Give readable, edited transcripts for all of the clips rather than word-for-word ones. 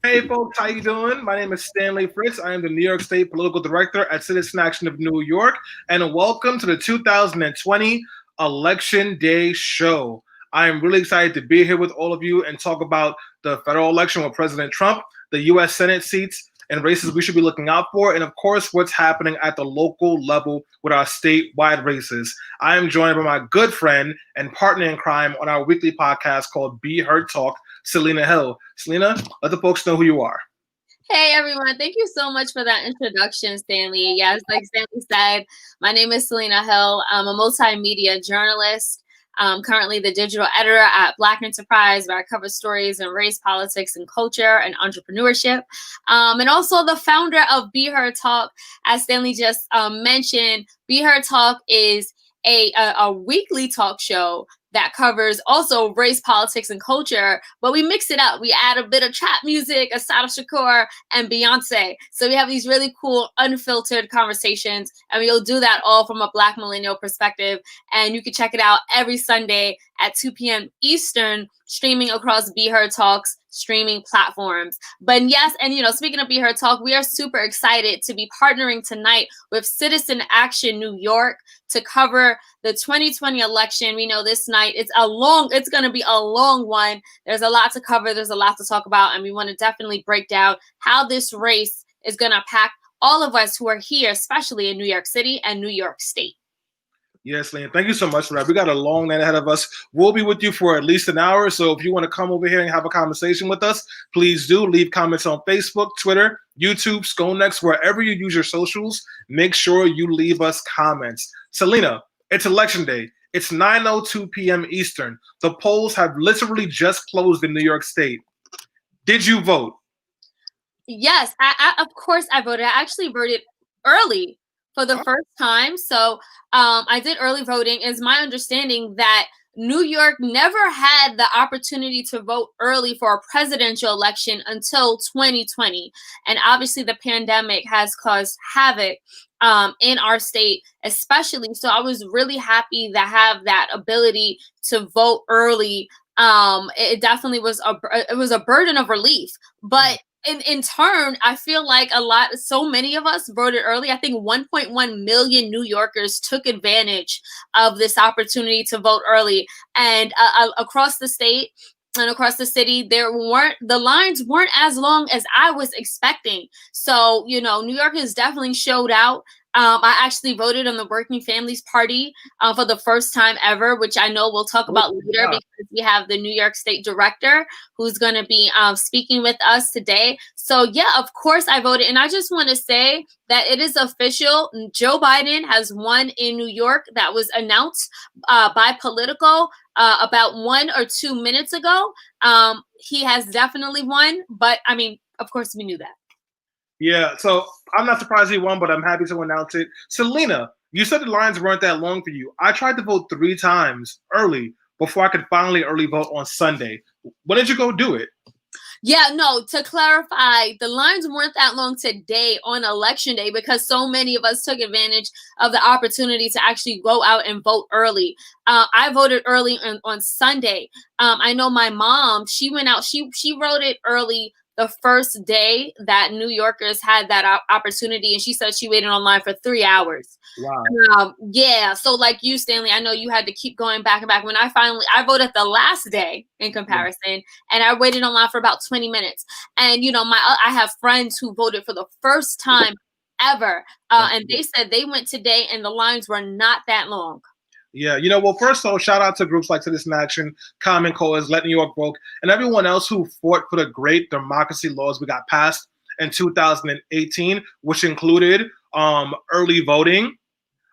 Hey folks, how you doing? My name is Stanley Fritz. I am the New York State Political Director at Citizen Action of New York, and welcome to the 2020 Election Day Show. I am really excited to be here with all of you and talk about the federal election with President Trump, the U.S. Senate seats, and races we should be looking out for, and of course, what's happening at the local level with our statewide races. I am joined by my good friend and partner in crime on our weekly podcast called Be Heard Talk, Selena Hill. Selena, let the folks know who you are. Hey everyone, thank you so much for that introduction, Stanley. Yes, like Stanley said, my name is Selena Hill. I'm a multimedia journalist. I'm currently the digital editor at Black Enterprise, where I cover stories in race, politics, and culture and entrepreneurship. And also the founder of Be Heard Talk. As Stanley just mentioned, Be Heard Talk is a weekly talk show that covers also race, politics, and culture, but we mix it up. We add a bit of trap music, Asada Shakur, and Beyonce. So we have these really cool, unfiltered conversations, and we'll do that all from a Black millennial perspective. And you can check it out every Sunday at 2 p.m. Eastern, streaming across Be Heard Talk's streaming platforms. But yes, and speaking of Be Heard Talk, we are super excited to be partnering tonight with Citizen Action New York to cover the 2020 election. We know this night it's going to be a long one. There's a lot to cover. There's a lot to talk about. And we want to definitely break down how this race is going to impact all of us who are here, especially in New York City and New York State. Yes, Lynn, thank you so much for that. We got a long night ahead of us. We'll be with you for at least an hour. So if you want to come over here and have a conversation with us, please do. Leave comments on Facebook, Twitter, YouTube, SconeX, wherever you use your socials. Make sure you leave us comments. Selena, it's election day. It's 9:02 p.m. Eastern. The polls have literally just closed in New York State. Did you vote? Yes, of course I voted. I actually voted early for the first time. So I did early voting. It's my understanding that New York never had the opportunity to vote early for a presidential election until 2020. And obviously the pandemic has caused havoc in our state, especially. So I was really happy to have that ability to vote early. It definitely was a burden of relief, but in turn, I feel like so many of us voted early. I think 1.1 million New Yorkers took advantage of this opportunity to vote early. And across the state and across the city, the lines weren't as long as I was expecting. So, New Yorkers definitely showed out. I actually voted on the Working Families Party for the first time ever, which I know we'll talk about later because we have the New York State Director who's going to be speaking with us today. So, yeah, of course I voted. And I just want to say that it is official. Joe Biden has won in New York. That was announced by Politico about 1 or 2 minutes ago. He has definitely won. But, I mean, of course, we knew that. Yeah, so I'm not surprised he won, but I'm happy to announce it. Selena, you said the lines weren't that long for you. I tried to vote 3 times early before I could finally early vote on Sunday. When did you go do it? Yeah, no, to clarify, the lines weren't that long today on election day because so many of us took advantage of the opportunity to actually go out and vote early. I voted early on Sunday. I know my mom, she went out, she voted early the first day that New Yorkers had that opportunity, and she said she waited online for 3 hours. Wow. Yeah. So like you, Stanley, I know you had to keep going back and back. When I voted the last day in comparison, and I waited online for about 20 minutes. And, I have friends who voted for the first time ever. And they said they went today and the lines were not that long. Yeah, well, first of all, shout out to groups like Citizen Action, Common Cause, Let New York Broke, and everyone else who fought for the great democracy laws we got passed in 2018, which included early voting.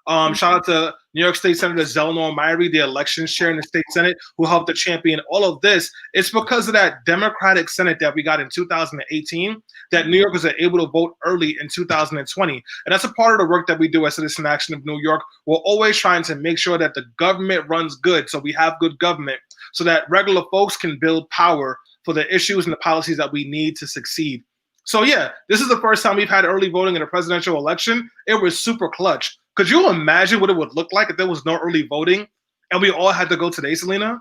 Shout out to New York State Senator Zelnor Myrie, the elections chair in the state Senate, who helped to champion all of this. It's because of that Democratic Senate that we got in 2018 that New Yorkers are able to vote early in 2020. And that's a part of the work that we do at Citizen Action of New York. We're always trying to make sure that the government runs good, so we have good government, so that regular folks can build power for the issues and the policies that we need to succeed. So yeah, this is the first time we've had early voting in a presidential election. It was super clutch. Could you imagine what it would look like if there was no early voting and we all had to go today, Selena?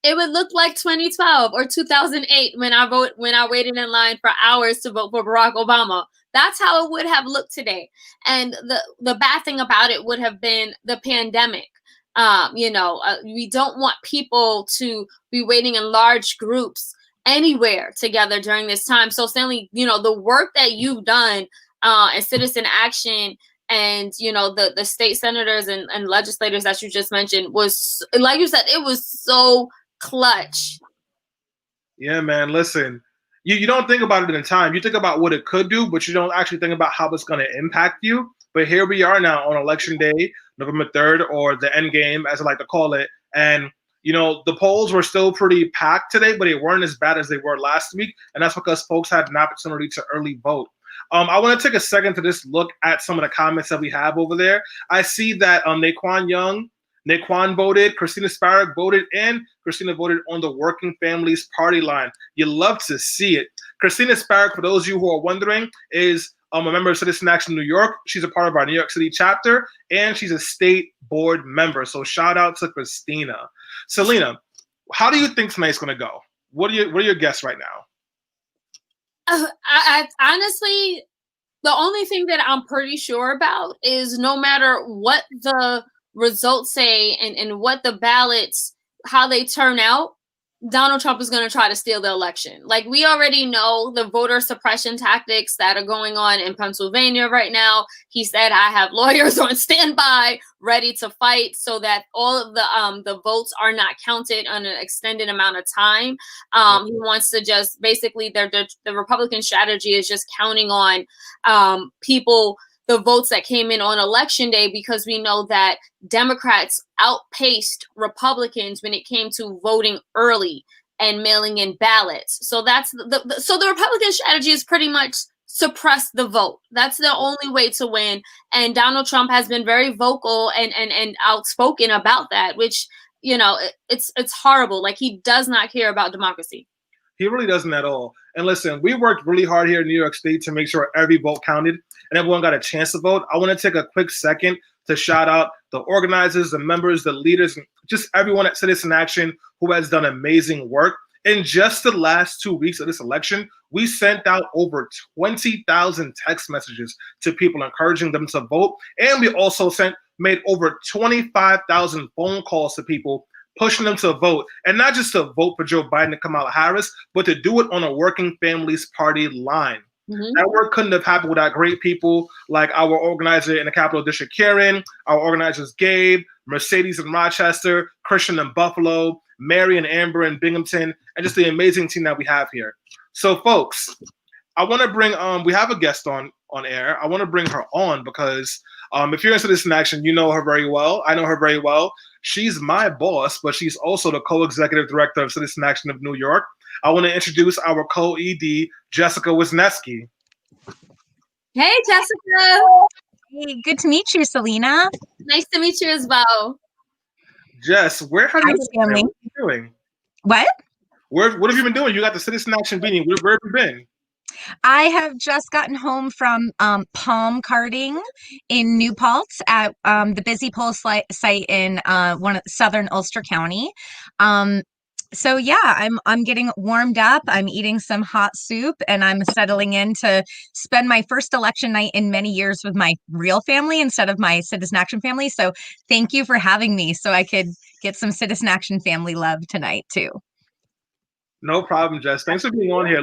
It would look like 2012 or 2008 when I waited in line for hours to vote for Barack Obama. That's how it would have looked today. And the bad thing about it would have been the pandemic. We don't want people to be waiting in large groups anywhere together during this time. So Stanley, the work that you've done in citizen action and the state senators and legislators that you just mentioned was, like you said, it was so clutch. Yeah, man. Listen, you don't think about it in time. You think about what it could do, but you don't actually think about how it's going to impact you. But here we are now on Election Day, November 3rd, or the end game, as I like to call it. And, the polls were still pretty packed today, but they weren't as bad as they were last week. And that's because folks had an opportunity to early vote. I want to take a second to just look at some of the comments that we have over there. I see that Naquan voted, Christina Sparrow voted, and Christina voted on the Working Families Party line. You love to see it. Christina Sparrow, for those of you who are wondering, is a member of Citizen Action New York. She's a part of our New York City chapter, and she's a state board member. So shout out to Christina. Selena, how do you think tonight's going to go? What are your guesses right now? I honestly, the only thing that I'm pretty sure about is no matter what the results say and what the ballots, how they turn out, Donald Trump is going to try to steal the election. Like, we already know the voter suppression tactics that are going on in Pennsylvania right now. He said, I have lawyers on standby ready to fight so that all of the votes are not counted on an extended amount of time. He wants to just basically, the Republican strategy is just counting on the votes that came in on Election Day, because we know that Democrats outpaced Republicans when it came to voting early and mailing in ballots. So that's so the Republican strategy is pretty much suppress the vote. That's the only way to win. And Donald Trump has been very vocal and outspoken about that, which, it's horrible. Like, he does not care about democracy. He really doesn't at all. And listen, we worked really hard here in New York State to make sure every vote counted and everyone got a chance to vote. I want to take a quick second to shout out the organizers, the members, the leaders, and just everyone at Citizen Action who has done amazing work. In just the last 2 weeks of this election, we sent out over 20,000 text messages to people encouraging them to vote. And we also made over 25,000 phone calls to people pushing them to vote, and not just to vote for Joe Biden and Kamala Harris, but to do it on a Working Families Party line. Mm-hmm. That work couldn't have happened without great people like our organizer in the Capital District, Karen, our organizers, Gabe, Mercedes in Rochester, Christian in Buffalo, Mary and Amber in Binghamton, and just the amazing team that we have here. So, folks, I want to bring, we have a guest on air. I want to bring her on because if you're into Citizen Action, you know her very well. I know her very well. She's my boss, but she's also the co-executive director of Citizen Action of New York. I want to introduce our co-ED, Jessica Wisniewski. Hey, Jessica. Hey, good to meet you, Selena. Nice to meet you as well. Jess, where have you been doing? What? What have you been doing? You got the Citizen Action meeting. Where have you been? I have just gotten home from palm carding in New Paltz at the Busy Pole site in southern Ulster County. So yeah, I'm getting warmed up. I'm eating some hot soup, and I'm settling in to spend my first election night in many years with my real family instead of my Citizen Action family. So thank you for having me, so I could get some Citizen Action family love tonight too. No problem, Jess. Thanks for being on here.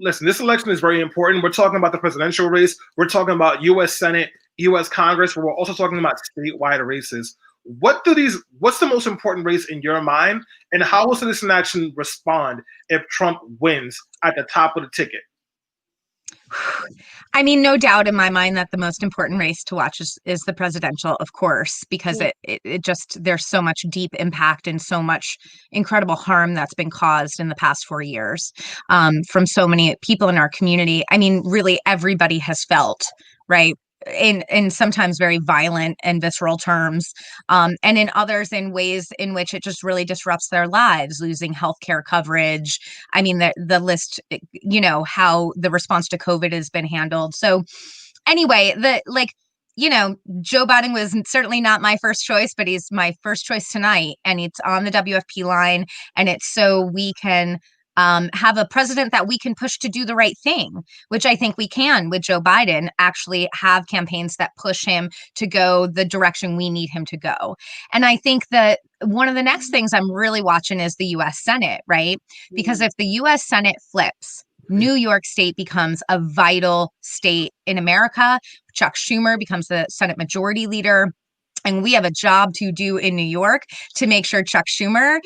Listen, this election is very important. We're talking about the presidential race. We're talking about U.S. Senate, U.S. Congress, but we're also talking about statewide races. What's the most important race in your mind, and how will Citizen Action respond if Trump wins at the top of the ticket? I mean, no doubt in my mind that the most important race to watch is the presidential, of course, because it just, there's so much deep impact and so much incredible harm that's been caused in the past 4 years from so many people in our community. I mean, really everybody has felt, right? In sometimes very violent and visceral terms, and in others in ways in which it just really disrupts their lives, losing healthcare coverage. I mean, the list, how the response to COVID has been handled. So anyway, Joe Biden was certainly not my first choice, but he's my first choice tonight. And it's on the WFP line. And it's so we can have a president that we can push to do the right thing, which I think we can with Joe Biden, actually have campaigns that push him to go the direction we need him to go. And I think that one of the next things I'm really watching is the U.S. Senate, right? Because if the U.S. Senate flips, New York State becomes a vital state in America. Chuck Schumer becomes the Senate Majority Leader. And we have a job to do in New York to make sure Chuck Schumer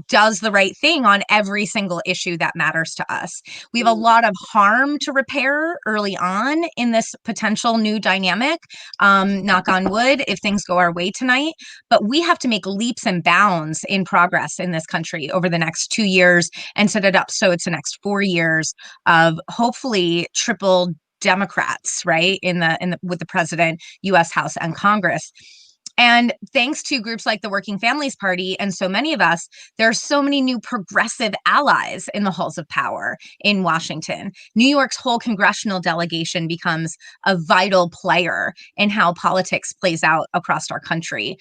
does the right thing on every single issue that matters to us. We have a lot of harm to repair early on in this potential new dynamic, knock on wood, if things go our way tonight. But we have to make leaps and bounds in progress in this country over the next 2 years and set it up so it's the next 4 years of hopefully triple Democrats, right, with the president, U.S. House, and Congress. And thanks to groups like the Working Families Party and so many of us, there are so many new progressive allies in the halls of power in Washington. New York's whole congressional delegation becomes a vital player in how politics plays out across our country,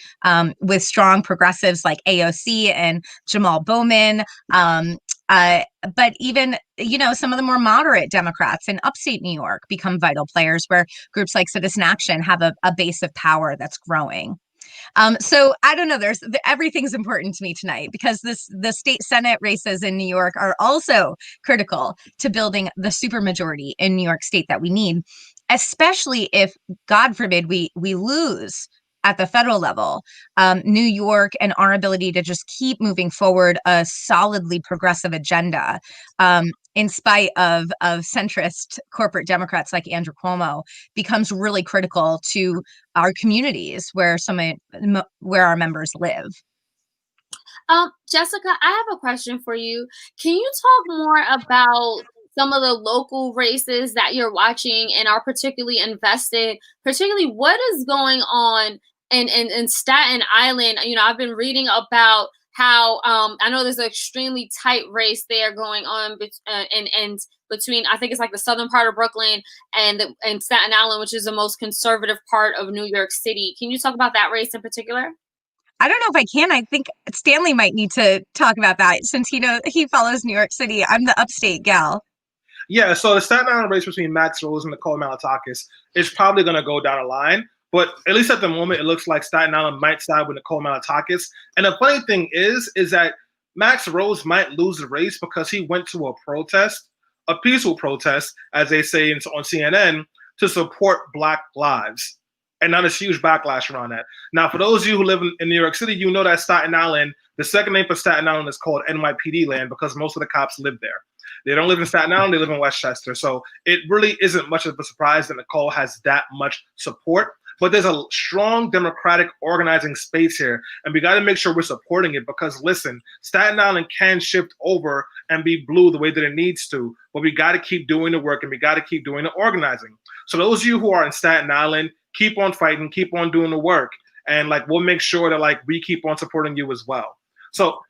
with strong progressives like AOC and Jamal Bowman. But even, some of the more moderate Democrats in upstate New York become vital players, where groups like Citizen Action have a base of power that's growing. So I don't know, everything's important to me tonight, because the state Senate races in New York are also critical to building the supermajority in New York State that we need, especially if, God forbid, we lose at the federal level. New York and our ability to just keep moving forward a solidly progressive agenda, in spite of centrist corporate Democrats like Andrew Cuomo, becomes really critical to our communities where our members live. Jessica, I have a question for you. Can you talk more about some of the local races that you're watching and are particularly invested, particularly what is going on in Staten Island? I've been reading about how I know there's an extremely tight race there going on and between, I think it's like the southern part of Brooklyn and Staten Island, which is the most conservative part of New York City. Can you talk about that race in particular? I don't know if I can. I think Stanley might need to talk about that, since he follows New York City. I'm the upstate gal. Yeah, so the Staten Island race between Max Rose and Nicole Malliotakis is probably going to go down a line. But at least at the moment, it looks like Staten Island might side with Nicole Malliotakis. And the funny thing is that Max Rose might lose the race because he went to a peaceful protest, as they say on CNN, to support Black lives. And now there's huge backlash around that. Now, for those of you who live in New York City, you know that Staten Island, the second name for Staten Island is called NYPD land, because most of the cops live there. They don't live in Staten Island, they live in Westchester. So it really isn't much of a surprise that Nicole has that much support. But there's a strong Democratic organizing space here, and we got to make sure we're supporting it, because, listen, Staten Island can shift over and be blue the way that it needs to, but we got to keep doing the work and we got to keep doing the organizing. So those of you who are in Staten Island, keep on fighting, keep on doing the work, and we'll make sure that we keep on supporting you as well. So,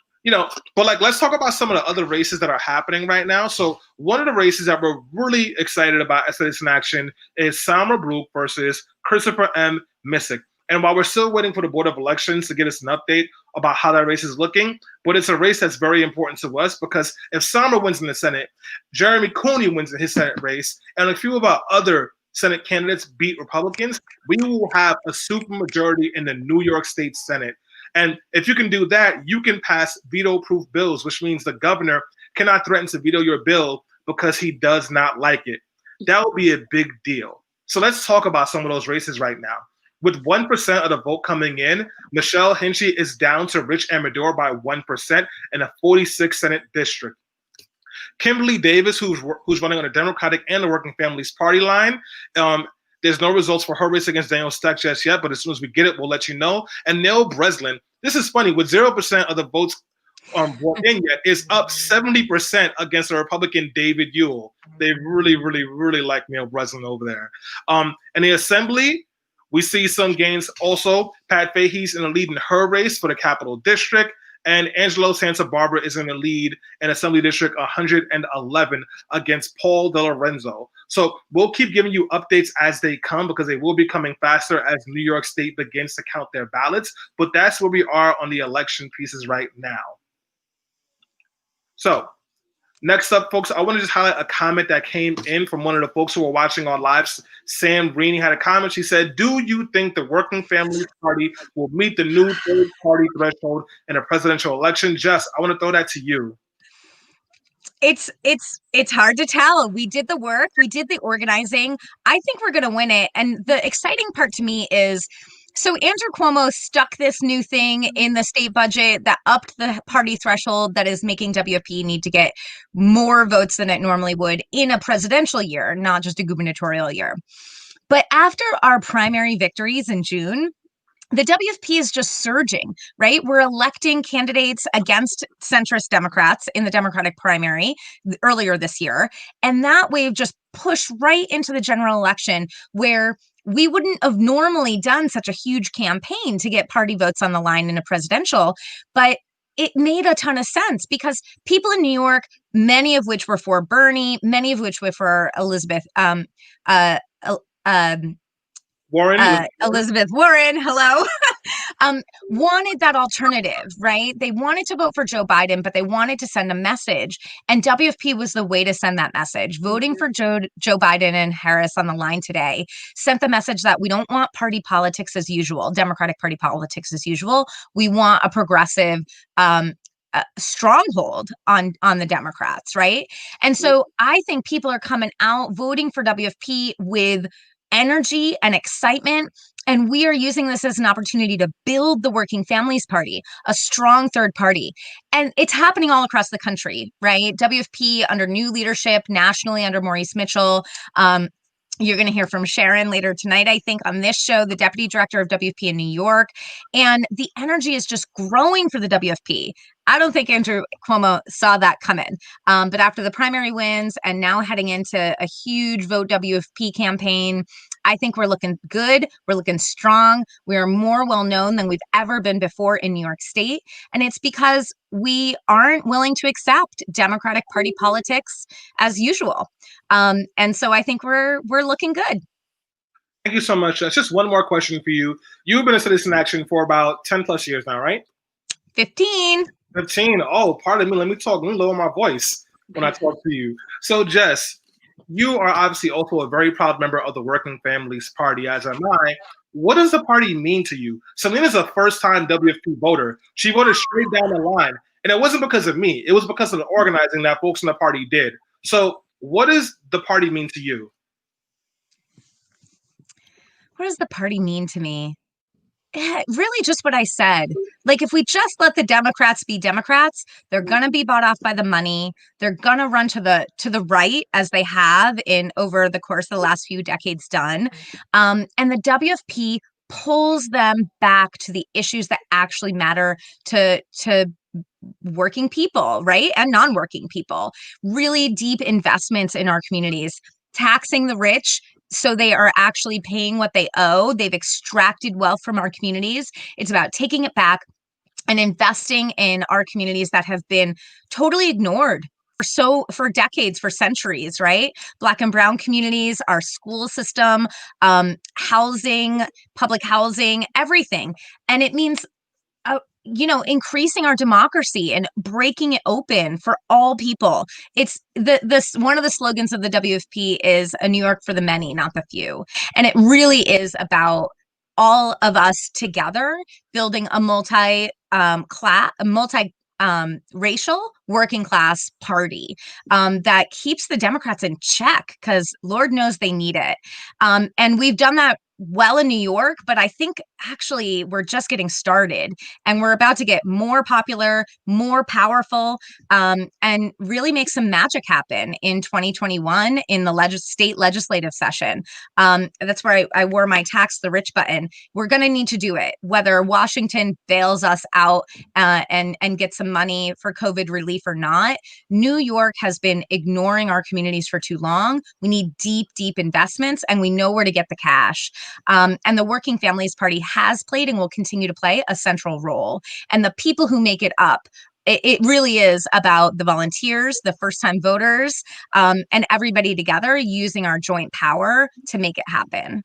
but let's talk about some of the other races that are happening right now. So one of the races that we're really excited about at Citizen Action is Summer Brook versus Christopher M. Misik. And while we're still waiting for the Board of Elections to give us an update about how that race is looking, but it's a race that's very important to us, because if Summer wins in the Senate, Jeremy Cooney wins in his Senate race, and a few of our other Senate candidates beat Republicans, we will have a supermajority in the New York State Senate. And if you can do that, you can pass veto-proof bills, which means the governor cannot threaten to veto your bill because he does not like it. That would be a big deal. So let's talk about some of those races right now. With 1% of the vote coming in, Michelle Hinchy is down to Rich Amador by 1% in a 46 Senate district. Kimberly Davis, who's running on the Democratic and the Working Families Party line, there's no results for her race against Daniel Steck just yet, but as soon as we get it, we'll let you know. And Neil Breslin, this is funny, with 0% of the votes in yet, is up 70% against the Republican David Ewell. They really, really, really like Neil Breslin over there. In the Assembly, we see some gains also. Pat Fahey's in the lead in her race for the Capital District, and Angelo Santa Barbara is in the lead in Assembly District 111 against Paul DeLorenzo. So we'll keep giving you updates as they come because they will be coming faster as New York State begins to count their ballots. But that's where we are on the election pieces right now. So next up, folks, I want to just highlight a comment that came in from one of the folks who were watching on live. Sam Greeny had a comment. She said, do you think the Working Families Party will meet the new third party threshold in a presidential election? Jess, I want to throw that to you. It's hard to tell. We did the work. We did the organizing. I think we're going to win it. And the exciting part to me is, so Andrew Cuomo stuck this new thing in the state budget that upped the party threshold that is making WFP need to get more votes than it normally would in a presidential year, not just a gubernatorial year. But after our primary victories in June, the WFP is just surging, right? We're electing candidates against centrist Democrats in the Democratic primary earlier this year. And that wave just pushed right into the general election where we wouldn't have normally done such a huge campaign to get party votes on the line in a presidential, but it made a ton of sense because people in New York, many of which were for Bernie, many of which were for Elizabeth Warren, hello, wanted that alternative, right? They wanted to vote for Joe Biden, but they wanted to send a message. And WFP was the way to send that message. Voting for Joe Biden and Harris on the line today sent the message that we don't want party politics as usual, Democratic Party politics as usual. We want a progressive stronghold on the Democrats, right? And so I think people are coming out voting for WFP with energy and excitement. And we are using this as an opportunity to build the Working Families Party, a strong third party. And it's happening all across the country, right? WFP under new leadership, nationally under Maurice Mitchell. You're going to hear from Sharon later tonight, I think, on this show, the deputy director of WFP in New York. And the energy is just growing for the WFP. I don't think Andrew Cuomo saw that coming. But after the primary wins and now heading into a huge Vote WFP campaign, I think we're looking good. We're looking strong. We are more well-known than we've ever been before in New York State. And it's because we aren't willing to accept Democratic Party politics as usual. And so I think we're looking good. Thank you so much. Just one more question for you. You've been a Citizen Action for about 10 plus years now, right? 15. 15. Oh, pardon me. Let me lower my voice when I talk to you. So, Jess, you are obviously also a very proud member of the Working Families Party, as am I. What does the party mean to you? Selena's a first-time WFP voter. She voted straight down the line. And it wasn't because of me. It was because of the organizing that folks in the party did. So what does the party mean to you? What does the party mean to me? Really just what I said. Like, if we just let the Democrats be Democrats, they're going to be bought off by the money. They're going to run to the right, as they have in over the course of the last few decades done. And the WFP pulls them back to the issues that actually matter to working people, right? And non-working people. Really deep investments in our communities, taxing the rich so they are actually paying what they owe. They've extracted wealth from our communities. It's about taking it back and investing in our communities that have been totally ignored for decades, for centuries, right? Black and brown communities, our school system, housing, public housing, everything. And it means increasing our democracy and breaking it open for all people. It's one of the slogans of the WFP is a New York for the many, not the few. And it really is about all of us together building a racial working class party that keeps the Democrats in check, because Lord knows they need it. And we've done that well in New York, but I think actually we're just getting started, and we're about to get more popular, more powerful, and really make some magic happen in 2021 in the state legislative session. That's where I wore my tax the rich button. We're going to need to do it, whether Washington bails us out and get some money for COVID relief or not. New York has been ignoring our communities for too long. We need deep investments, and we know where to get the cash. And the Working Families Party has played and will continue to play a central role. And the people who make it up it really is about the volunteers, the first-time voters, and everybody together using our joint power to make it happen.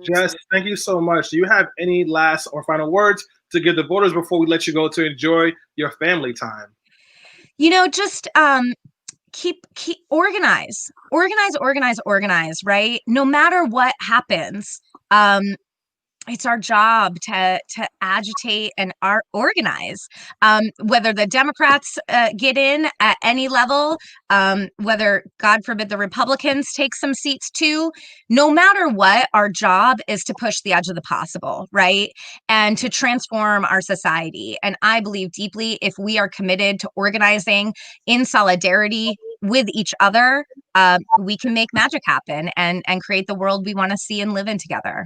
Jess, thank you so much. Do you have any last or final words to give the voters before we let you go to enjoy your family time? Just keep organize, right? No matter what happens, it's our job to agitate and organize. Whether the Democrats get in at any level, whether, God forbid, the Republicans take some seats too, no matter what, our job is to push the edge of the possible, right? And to transform our society. And I believe deeply, if we are committed to organizing in solidarity with each other, we can make magic happen and create the world we want to see and live in together.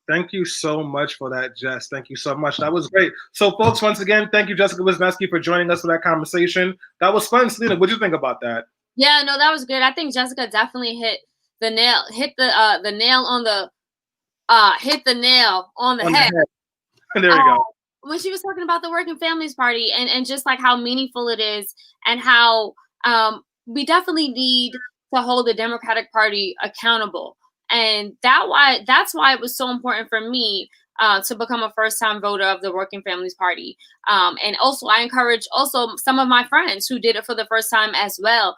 Thank you so much for that, Jess. Thank you so much. That was great. So, folks, once again, thank you, Jessica Wisniewski, for joining us for that conversation. That was fun. Selena, what did you think about that? Yeah, no, that was good. I think Jessica definitely hit the nail on the head. There we go. When she was talking about the Working Families Party and just like how meaningful it is, and how we definitely need to hold the Democratic Party accountable. And that's why it was so important for me to become a first-time voter of the Working Families Party. And also, I encourage also some of my friends who did it for the first time as well,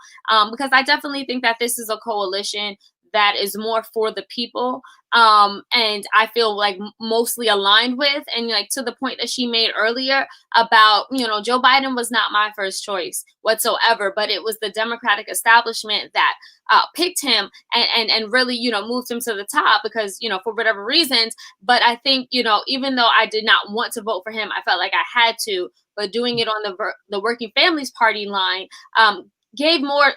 because I definitely think that this is a coalition that is more for the people, and I feel like mostly aligned with. And like to the point that she made earlier about, Joe Biden was not my first choice whatsoever, but it was the Democratic establishment that picked him and really, moved him to the top because, for whatever reasons. But I think, even though I did not want to vote for him, I felt like I had to. But doing it on the Working Families Party line gave more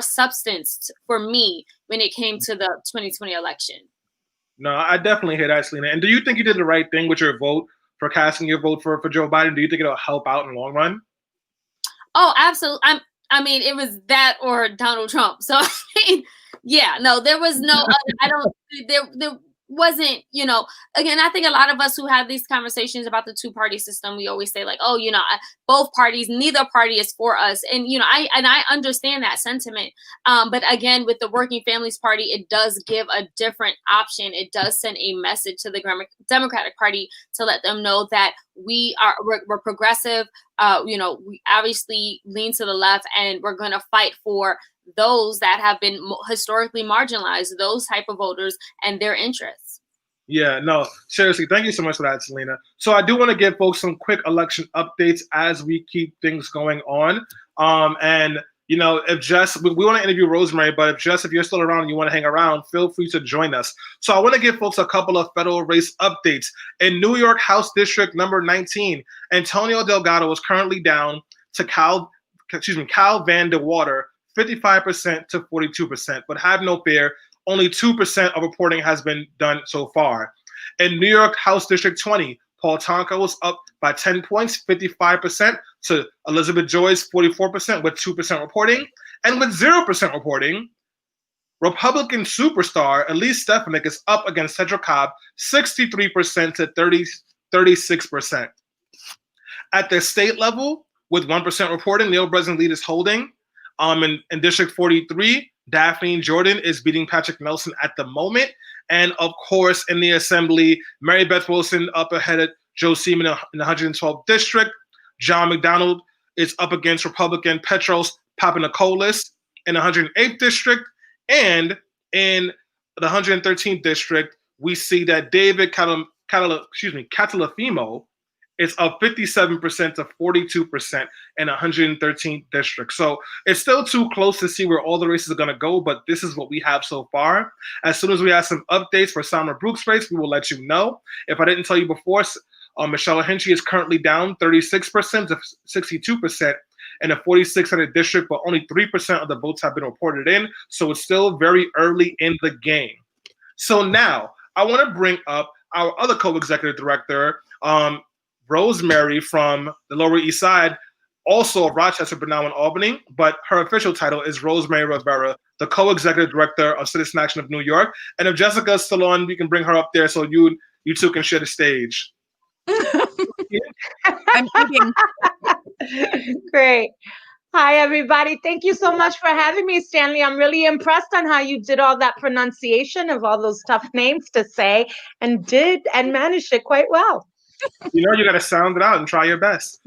substance for me when it came to the 2020 election. No, I definitely hear that, Selena. And do you think you did the right thing with your vote for casting your vote for Joe Biden? Do you think it'll help out in the long run? Oh, absolutely. I mean, it was that or Donald Trump. So, yeah, no, there was no, there wasn't, again, I think a lot of us who have these conversations about the two-party system, we always say like, oh, both parties, neither party is for us. And, I understand that sentiment. But again, with the Working Families Party, it does give a different option. It does send a message to the Democratic Party to let them know that we're progressive. We obviously lean to the left, and we're going to fight for those that have been historically marginalized, those type of voters and their interests. Yeah, no, seriously, thank you so much for that, Selena. So I do want to give folks some quick election updates as we keep things going on. And if Jess, we want to interview Rosemary, but if you're still around and you want to hang around, feel free to join us. So I want to give folks a couple of federal race updates. In New York House District number 19, Antonio Delgado is currently down to Cal Van De Water, 55% to 42%, but have no fear, only 2% of reporting has been done so far. In New York House District 20, Paul Tonko was up by 10 points, 55% to Elizabeth Joy's 44% with 2% reporting. And with 0% reporting, Republican superstar Elise Stefanik is up against Cedric Cobb, 63% to 36%. At the state level, with 1% reporting, Neil Breslin lead is holding. In District 43, Daphne Jordan is beating Patrick Nelson at the moment. And of course, in the Assembly, Mary Beth Wilson up ahead of Joe Seaman in the 112th District. John McDonald is up against Republican Petros Papanikolas in the 108th District. And in the 113th District, we see that David Catalafimo is up 57% to 42% in 113th District. So it's still too close to see where all the races are going to go, but this is what we have so far. As soon as we have some updates for Summer Brook's race, we will let you know. If I didn't tell you before, Michelle Hentry is currently down 36% to 62% in the 4600 District, but only 3% of the votes have been reported in. So it's still very early in the game. So now I want to bring up our other co-executive director, Rosemary from the Lower East Side, also of Rochester, but now in Albany. But her official title is Rosemary Rivera, the co-executive director of Citizen Action of New York. And if Jessica's still on, we can bring her up there so you two can share the stage. I'm eating. Great. Hi, everybody. Thank you so much for having me, Stanley. I'm really impressed on how you did all that pronunciation of all those tough names to say and managed it quite well. You got to sound it out and try your best.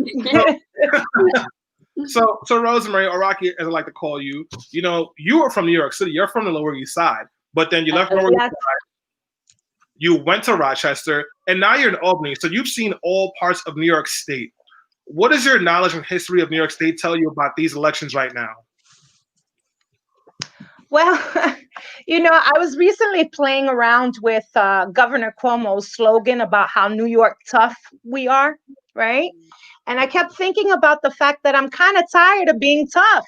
So Rosemary, or Rocky, as I like to call you, you are from New York City. You're from the Lower East Side, but then you left Lower East Side. You went to Rochester, and now you're in Albany. So you've seen all parts of New York State. What does your knowledge and history of New York State tell you about these elections right now? Well, I was recently playing around with Governor Cuomo's slogan about how New York tough we are, right? And I kept thinking about the fact that I'm kind of tired of being tough.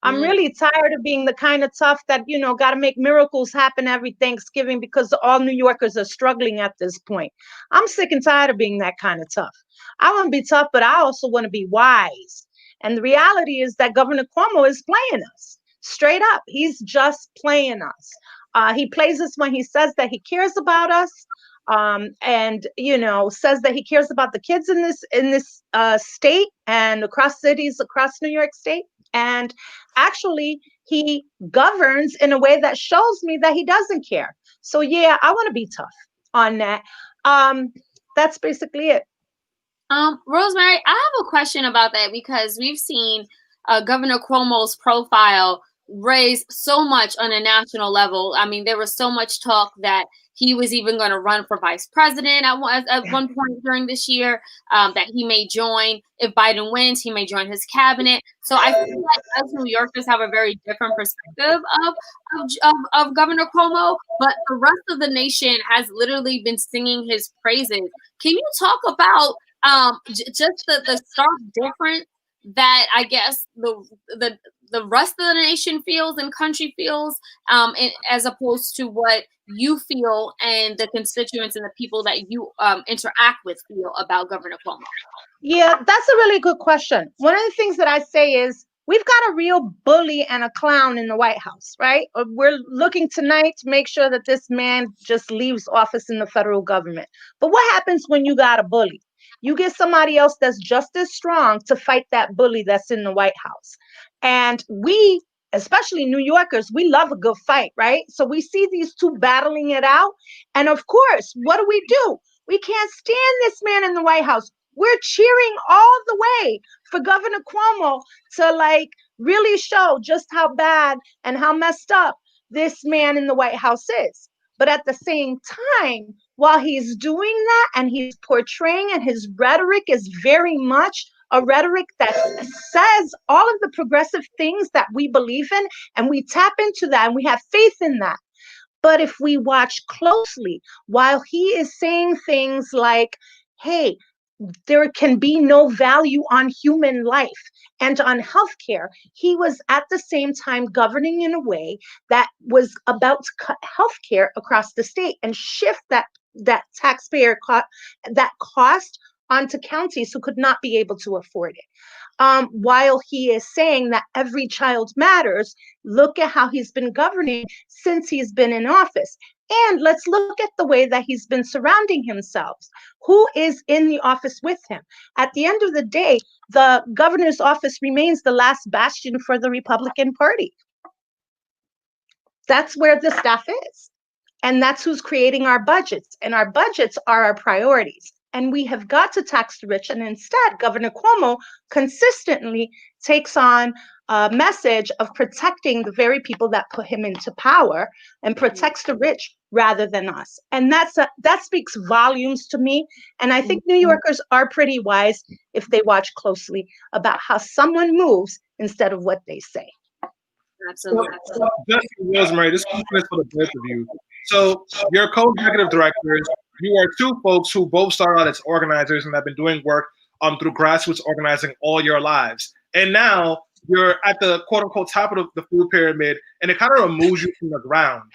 I'm really tired of being the kind of tough that, got to make miracles happen every Thanksgiving because all New Yorkers are struggling at this point. I'm sick and tired of being that kind of tough. I want to be tough, but I also want to be wise. And the reality is that Governor Cuomo is playing us straight up. He's just playing us. He plays us when he says that he cares about us. And says that he cares about the kids in this state and across cities across New York State. And actually, he governs in a way that shows me that he doesn't care. So yeah, I want to be tough on that. That's basically it. Rosemary, I have a question about that because we've seen Governor Cuomo's profile raise so much on a national level. I mean, there was so much talk that he was even going to run for vice president at one point during this year, that he may join. If Biden wins, he may join his cabinet. So I feel like as New Yorkers have a very different perspective of Governor Cuomo, but the rest of the nation has literally been singing his praises. Can you talk about just the stark difference that I guess the rest of the nation feels and country feels, as opposed to what you feel and the constituents and the people that you interact with feel about Governor Cuomo? Yeah, that's a really good question. One of the things that I say is we've got a real bully and a clown in the White House, right? We're looking tonight to make sure that this man just leaves office in the federal government. But what happens when you got a bully? You get somebody else that's just as strong to fight that bully that's in the White House. And we, especially New Yorkers, we love a good fight, right? So we see these two battling it out. And of course, what do? We can't stand this man in the White House. We're cheering all the way for Governor Cuomo to really show just how bad and how messed up this man in the White House is. But at the same time, while he's doing that and he's portraying, and his rhetoric is very much a rhetoric that says all of the progressive things that we believe in, and we tap into that and we have faith in that. But if we watch closely, while he is saying things like, hey, there can be no value on human life and on healthcare, he was at the same time governing in a way that was about to cut healthcare across the state and shift that taxpayer cost onto counties who could not be able to afford it. While he is saying that every child matters, look at how he's been governing since he's been in office. And let's look at the way that he's been surrounding himself. Who is in the office with him? At the end of the day, the governor's office remains the last bastion for the Republican Party. That's where the staff is. And that's who's creating our budgets. And our budgets are our priorities. And we have got to tax the rich. And instead, Governor Cuomo consistently takes on a message of protecting the very people that put him into power and protects the rich rather than us. And that speaks volumes to me. And I think New Yorkers are pretty wise if they watch closely about how someone moves instead of what they say. Absolutely. So, Rosemary, this question is for the both of you. So you're co-executive directors. You are two folks who both started out as organizers and have been doing work through grassroots organizing all your lives. And now you're at the quote-unquote top of the food pyramid, and it kind of removes you from the ground.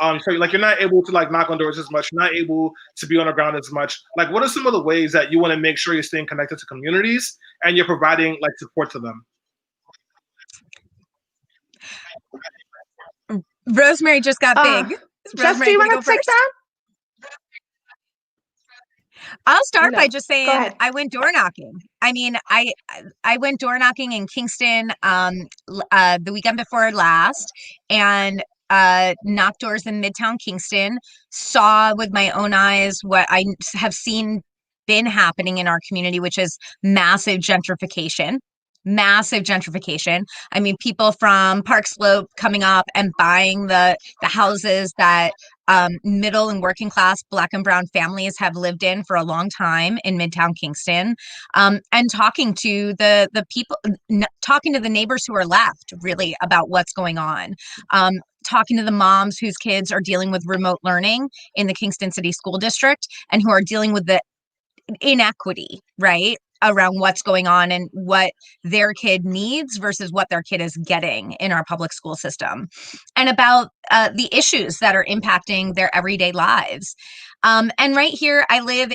So you're not able to knock on doors as much, not able to be on the ground as much. What are some of the ways that you want to make sure you're staying connected to communities and you're providing support to them? Rosemary just got big. Jess, do you want to take that? I'll start by No, just go saying ahead. I went door knocking. I mean, I went door knocking in Kingston the weekend before last, and knocked doors in Midtown Kingston, saw with my own eyes what I have seen been happening in our community, which is massive gentrification. Massive gentrification. I mean, people from Park Slope coming up and buying the houses that middle and working class Black and brown families have lived in for a long time in Midtown Kingston, and talking to the people, talking to the neighbors who are left, really, about what's going on. Talking to the moms whose kids are dealing with remote learning in the Kingston City School District and who are dealing with the inequity, right, around what's going on and what their kid needs versus what their kid is getting in our public school system, and about the issues that are impacting their everyday lives. And right here, I live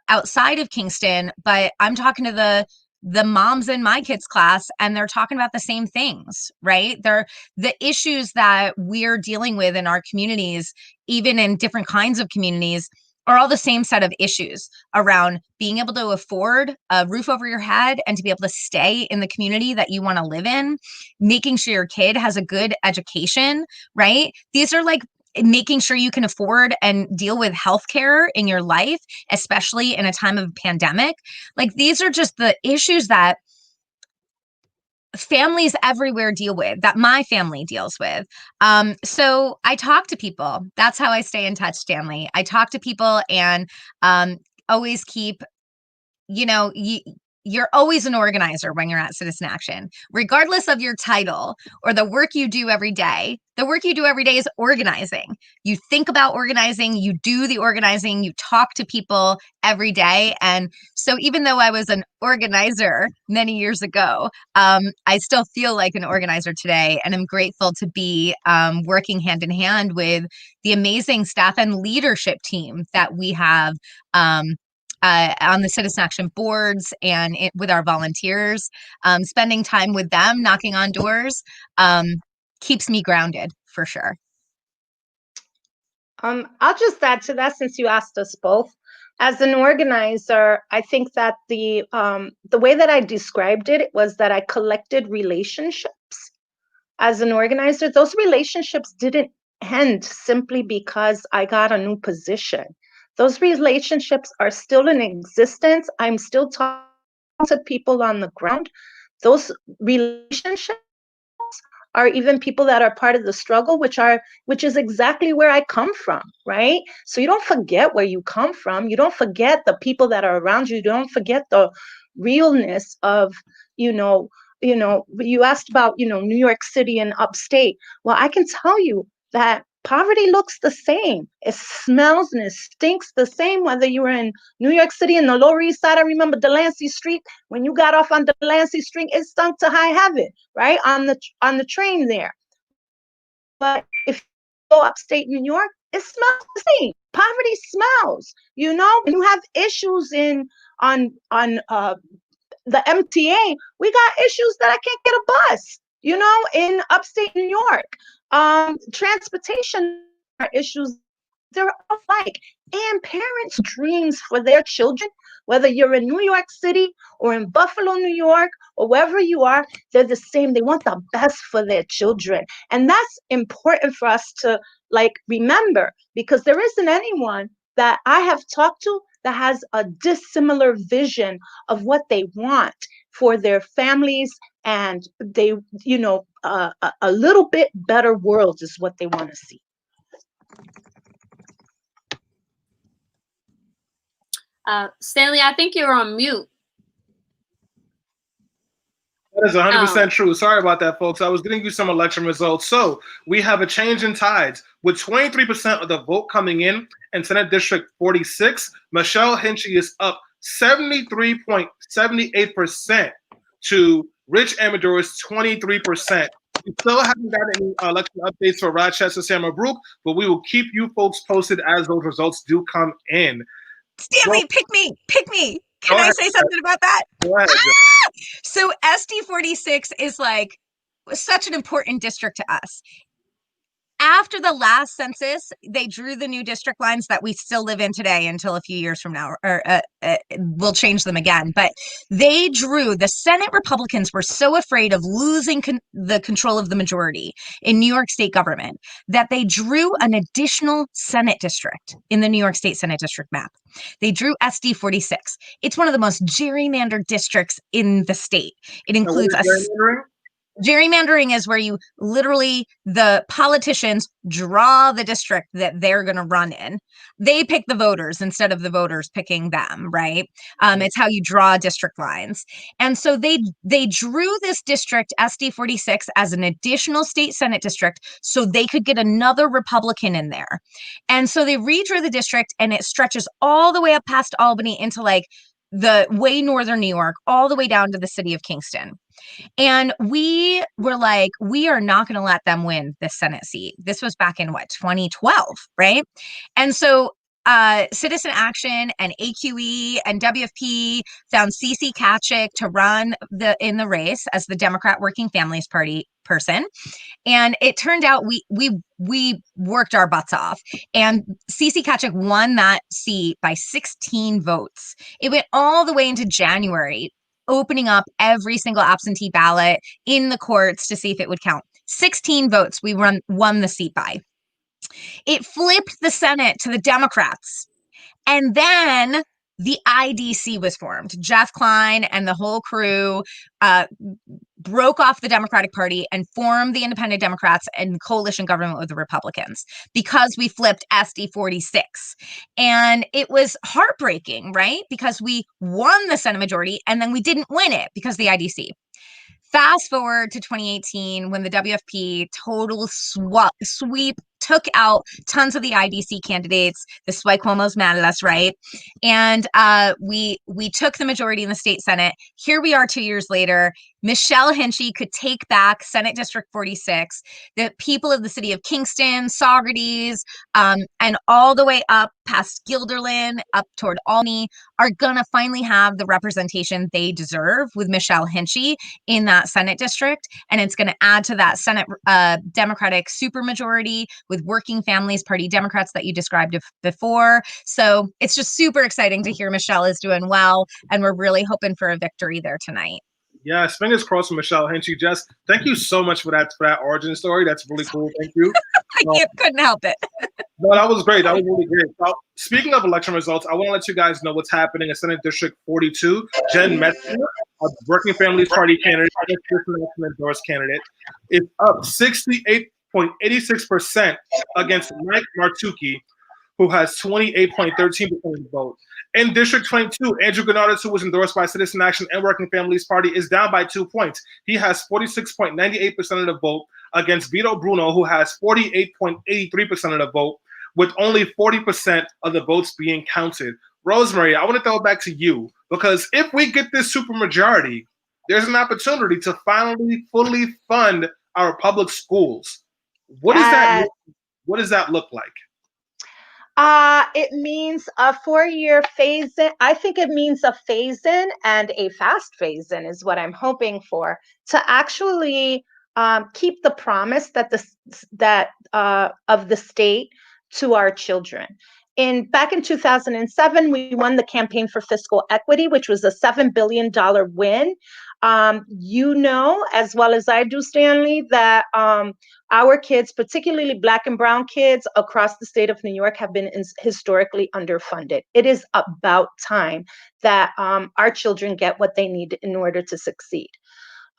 outside of Kingston, but I'm talking to the moms in my kids' class, and they're talking about the same things, right? They're the issues that we're dealing with in our communities, even in different kinds of communities, are all the same set of issues around being able to afford a roof over your head and to be able to stay in the community that you want to live in, making sure your kid has a good education, right? These are like making sure you can afford and deal with healthcare in your life, especially in a time of pandemic. Like, these are just the issues that families everywhere deal with, that my family deals with. So I talk to people. That's how I stay in touch, Stanley. I talk to people and always keep, you're always an organizer when you're at Citizen Action, regardless of your title or the work you do every day. The work you do every day is organizing. You think about organizing, you do the organizing, you talk to people every day. And so even though I was an organizer many years ago, I still feel like an organizer today. And I'm grateful to be working hand in hand with the amazing staff and leadership team that we have on the Citizen Action boards and with our volunteers. Spending time with them, knocking on doors, keeps me grounded for sure. I'll just add to that, since you asked us both. As an organizer, I think that the way that I described it was that I collected relationships. As an organizer, those relationships didn't end simply because I got a new position. Those relationships are still in existence. I'm still talking to people on the ground. Those relationships are even people that are part of the struggle, which is exactly where I come from, right? So you don't forget where you come from. You don't forget the people that are around you. You don't forget the realness of, you asked about, New York City and upstate. Well, I can tell you that poverty looks the same. It smells and it stinks the same, whether you were in New York City in the Lower East Side. I remember Delancey Street. When you got off on Delancey Street, it stunk to high heaven, right? On the train there. But if you go upstate New York, it smells the same. Poverty smells, when you have issues on the MTA, we got issues that I can't get a bus, in upstate New York. Transportation issues, they're alike. And parents' dreams for their children, whether you're in New York City or in Buffalo, New York, or wherever you are, they're the same. They want the best for their children. And that's important for us to remember, because there isn't anyone that I have talked to that has a dissimilar vision of what they want for their families, and they, a little bit better world is what they want to see. Stanley, I think you're on mute. That is 100% true. Sorry about that, folks. I was getting you some election results. So we have a change in tides. With 23% of the vote coming in Senate District 46, Michelle Hinchy is up 73.78% to Rich Amador's 23%. We still haven't gotten any election updates for Rochester, San Brook, but we will keep you folks posted as those results do come in. Stanley, pick me. Can I say something about that? Go ahead, So SD 46 is such an important district to us. after the last census, they drew the new district lines that we still live in today until a few years from now, or we'll change them again. But they drew, the Senate Republicans were so afraid of losing the control of the majority in New York State government that they drew an additional Senate district in the New York State Senate district map. They drew SD 46. It's one of the most gerrymandered districts in the state. It includes gerrymandering is where you literally, the politicians draw the district that they're going to run in. They pick the voters instead of the voters picking them, right? It's how you draw district lines. And so they drew this district, SD 46, as an additional state Senate district so they could get another Republican in there. And so they redrew the district, and it stretches all the way up past Albany into like the way northern New York, all the way down to the city of Kingston. And we were like, we are not going to let them win this Senate seat. This was back in 2012, right? And so Citizen Action and AQE and WFP found Cece Katchik to run in the race as the Democrat Working Families Party person. And it turned out we worked our butts off. And Cece Katchik won that seat by 16 votes. It went all the way into January, opening up every single absentee ballot in the courts to see if it would count. 16 votes we won the seat by. It flipped the Senate to the Democrats. And then the IDC was formed. Jeff Klein and the whole crew broke off the Democratic Party and formed the Independent Democrats and coalition government with the Republicans because we flipped SD 46. And it was heartbreaking, right? Because we won the Senate majority and then we didn't win it because of the IDC. Fast forward to 2018 when the WFP total sweep took out tons of the IDC candidates. This is why Cuomo's mad at us, right? And we took the majority in the state Senate. Here we are 2 years later. Michelle Hinchy could take back Senate District 46. The people of the city of Kingston, Saugerties, and all the way up past Guilderland, up toward Albany, are going to finally have the representation they deserve with Michelle Hinchy in that Senate district. And it's going to add to that Senate Democratic supermajority with Working Families Party Democrats that you described before. So it's just super exciting to hear Michelle is doing well. And we're really hoping for a victory there tonight. Yes, fingers crossed for Michelle Hinchy. Jess, thank you so much for that origin story. That's really cool. Thank you. I couldn't help it. No, that was great. That was really great. Now, speaking of election results, I want to let you guys know what's happening in Senate District 42. Jen Metzger, a Working Families Party candidate, endorsed candidate, is up 68.86% against Mike Martucci, who has 28.13% of the vote. In District 22, Andrew Gennardis, who was endorsed by Citizen Action and Working Families Party, is down by 2 points. He has 46.98% of the vote against Vito Bruno, who has 48.83% of the vote, with only 40% of the votes being counted. Rosemary, I want to throw it back to you, because if we get this supermajority, there's an opportunity to finally fully fund our public schools. What does that look like? It means a 4-year phase-in. I think it means a phase-in and a fast phase-in is what I'm hoping for, to actually keep the promise that of the state to our children. Back in 2007, we won the Campaign for Fiscal Equity, which was a $7 billion win. You know, as well as I do, Stanley, that our kids, particularly Black and brown kids across the state of New York, have been historically underfunded. It is about time that our children get what they need in order to succeed.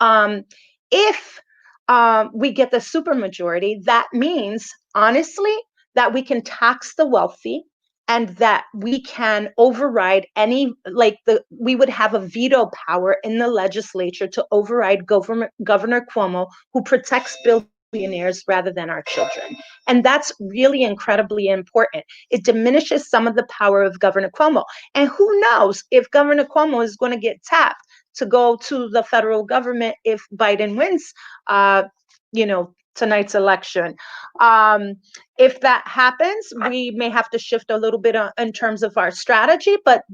If we get the supermajority, that means, honestly, that we can tax the wealthy, and that we can override we would have a veto power in the legislature to override Governor Cuomo, who protects billionaires rather than our children. And that's really incredibly important. It diminishes some of the power of Governor Cuomo. And who knows if Governor Cuomo is going to get tapped to go to the federal government if Biden wins, tonight's election. If that happens, we may have to shift a little bit in terms of our strategy, but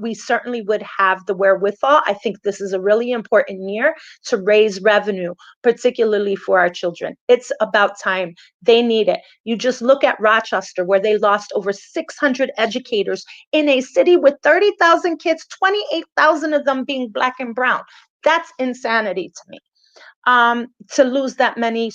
we certainly would have the wherewithal. I think this is a really important year to raise revenue, particularly for our children. It's about time. They need it. You just look at Rochester, where they lost over 600 educators in a city with 30,000 kids, 28,000 of them being Black and brown. That's insanity to me. To lose that many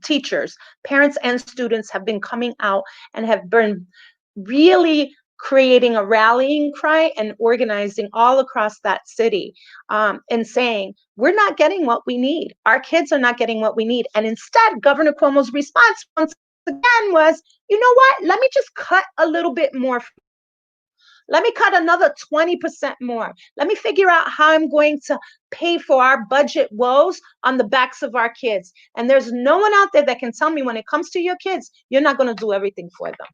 teachers, parents and students have been coming out and have been really creating a rallying cry and organizing all across that city, and saying, we're not getting what we need. Our kids are not getting what we need. And instead, Governor Cuomo's response once again was, you know what? Let me just cut a little bit more. Let me cut another 20% more. Let me figure out how I'm going to pay for our budget woes on the backs of our kids. And there's no one out there that can tell me, when it comes to your kids, you're not going to do everything for them.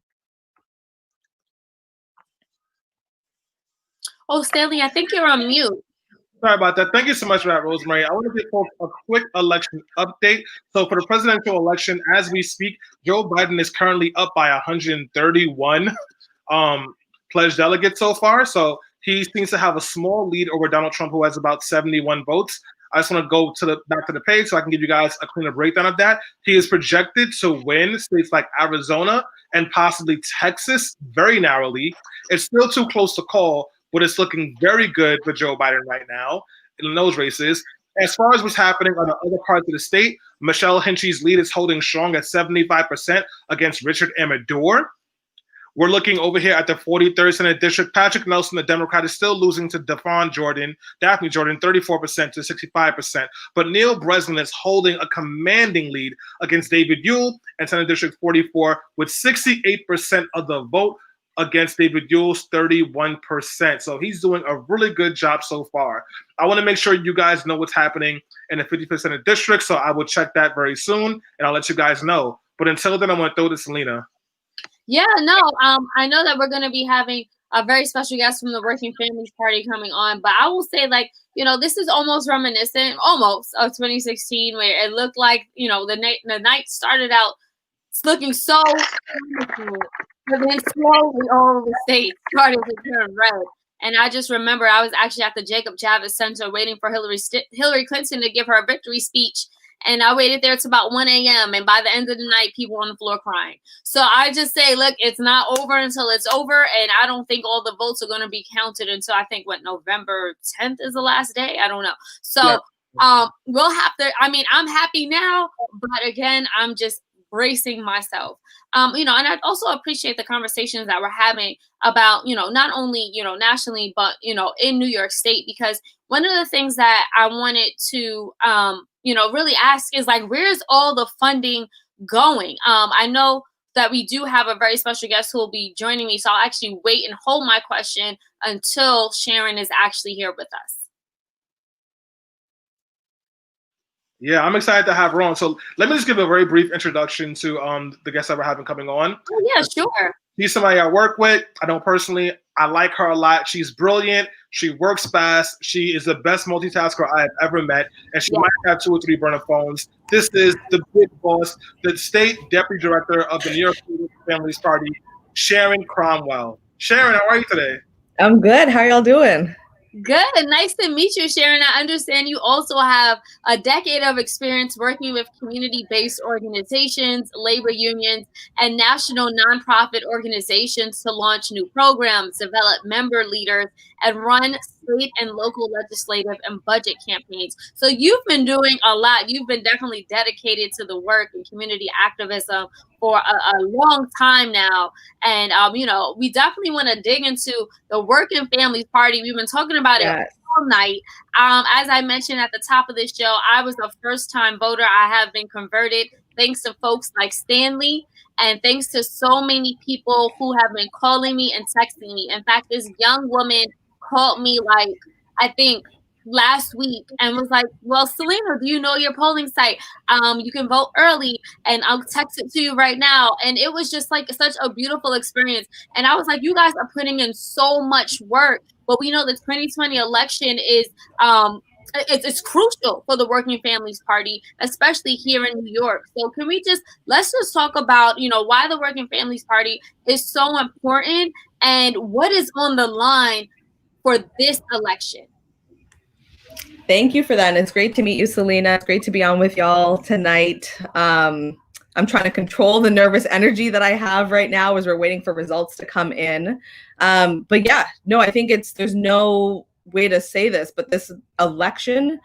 Oh, Stanley, I think you're on mute. Sorry about that. Thank you so much for that, Rosemary. I want to give folks a quick election update. So for the presidential election, as we speak, Joe Biden is currently up by 131 pledged delegates so far. So he seems to have a small lead over Donald Trump, who has about 71 votes. I just want to go to back to the page so I can give you guys a cleaner breakdown of that. He is projected to win states like Arizona and possibly Texas very narrowly. It's still too close to call, but it's looking very good for Joe Biden right now in those races. As far as what's happening on the other parts of the state, Michelle Hinchy's lead is holding strong at 75% against Richard Amador. We're looking over here at the 43rd Senate District. Patrick Nelson, the Democrat, is still losing to Daphne Jordan, 34% to 65%. But Neil Breslin is holding a commanding lead against David Ewell and Senate District 44 with 68% of the vote against David Ewell's 31%. So he's doing a really good job so far. I want to make sure you guys know what's happening in the 55th Senate District, so I will check that very soon, and I'll let you guys know. But until then, I'm going to throw to Selena. Yeah, no, I know that we're going to be having a very special guest from the Working Families Party coming on, but I will say, like, you know, this is almost reminiscent, almost, of 2016, where it looked like, you know, the night started out looking so wonderful, but then slowly all of the states started to turn red. And I just remember I was actually at the Jacob Javits Center waiting for Hillary Clinton to give her a victory speech. And I waited there till about 1 a.m. And by the end of the night, people on the floor crying. So I just say, look, it's not over until it's over. And I don't think all the votes are going to be counted until I think November 10th is the last day. I don't know. So we'll have to, I mean, I'm happy now, but again, I'm just bracing myself. You know, and I also appreciate the conversations that we're having about, you know, not only, you know, nationally, but, you know, in New York State, because one of the things that I wanted to, you know, really ask is, like, where's all the funding going? I know that we do have a very special guest who will be joining me, so I'll actually wait and hold my question until Sharon is actually here with us. Yeah, I'm excited to have her on. So let me just give a very brief introduction to the guest that we're having coming on. Oh, yeah, sure. She's somebody I work with. I know personally. I like her a lot. She's brilliant. She works fast. She is the best multitasker I have ever met. And she might have 2 or 3 burner phones. This is the big boss, the state deputy director of the New York State Families Party, Sharon Cromwell. Sharon, how are you today? I'm good. How y'all doing? Good. Nice to meet you, Sharon. I understand you also have a decade of experience working with community-based organizations, labor unions, and national nonprofit organizations to launch new programs, develop member leaders, and run state and local legislative and budget campaigns. So you've been doing a lot. You've been definitely dedicated to the work and community activism for a long time now. And, you know, we definitely want to dig into the Working Families Party. We've been talking about it all night. As I mentioned at the top of this show, I was a first-time voter. I have been converted thanks to folks like Stanley, and thanks to so many people who have been calling me and texting me. In fact, this young woman called me, like, I think last week, and was like, well, Selena, do you know your polling site? You can vote early, and I'll text it to you right now. And it was just like such a beautiful experience. And I was like, you guys are putting in so much work, but we know the 2020 election is it's crucial for the Working Families Party, especially here in New York. So let's just talk about, why the Working Families Party is so important and what is on the line for this election. Thank you for that. And it's great to meet you, Selena. It's great to be on with y'all tonight. I'm trying to control the nervous energy that I have right now as we're waiting for results to come in. But yeah, no, I think there's no way to say this, but this election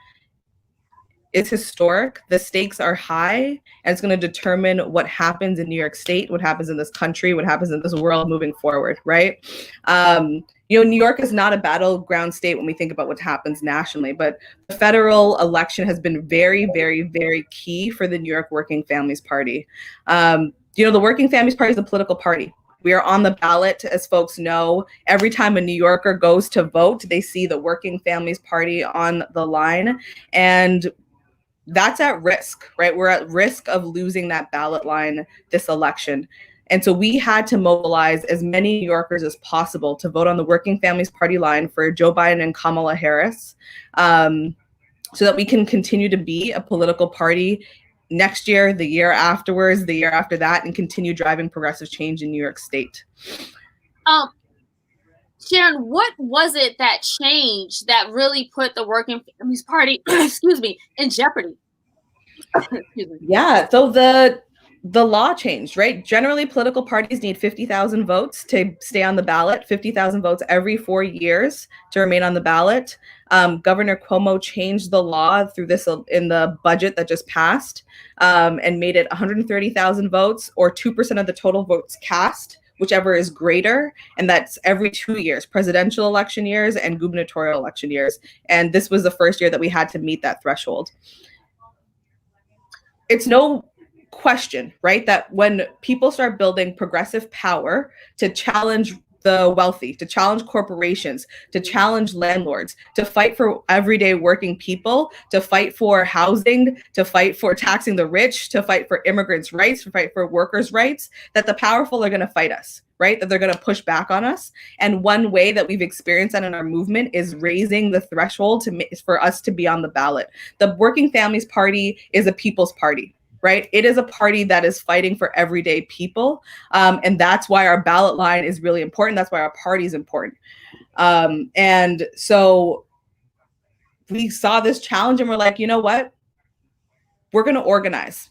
is historic. The stakes are high, and it's going to determine what happens in New York State, what happens in this country, what happens in this world moving forward, right? New York is not a battleground state when we think about what happens nationally, but the federal election has been very, very, very key for the New York Working Families Party. The Working Families Party is a political party. We are on the ballot, as folks know. Every time a New Yorker goes to vote, they see the Working Families Party on the line, and that's at risk, right? We're at risk of losing that ballot line this election. And so we had to mobilize as many New Yorkers as possible to vote on the Working Families Party line for Joe Biden and Kamala Harris, so that we can continue to be a political party next year, the year afterwards, the year after that, and continue driving progressive change in New York State. Sharon, what was it that changed that really put the Working Families Party, in jeopardy? Yeah, so the law changed, right? Generally, political parties need 50,000 votes to stay on the ballot, 50,000 votes every 4 years to remain on the ballot. Governor Cuomo changed the law through this in the budget that just passed, and made it 130,000 votes or 2% of the total votes cast, whichever is greater, and that's every 2 years, presidential election years and gubernatorial election years. And this was the first year that we had to meet that threshold. It's no question, right, that when people start building progressive power to challenge the wealthy, to challenge corporations, to challenge landlords, to fight for everyday working people, to fight for housing, to fight for taxing the rich, to fight for immigrants' rights, to fight for workers' rights, that the powerful are going to fight us, right? That they're going to push back on us. And one way that we've experienced that in our movement is raising the threshold for us to be on the ballot. The Working Families Party is a people's party, right? It is a party that is fighting for everyday people. And that's why our ballot line is really important. That's why our party is important. And so we saw this challenge and we're like, you know what? We're going to organize.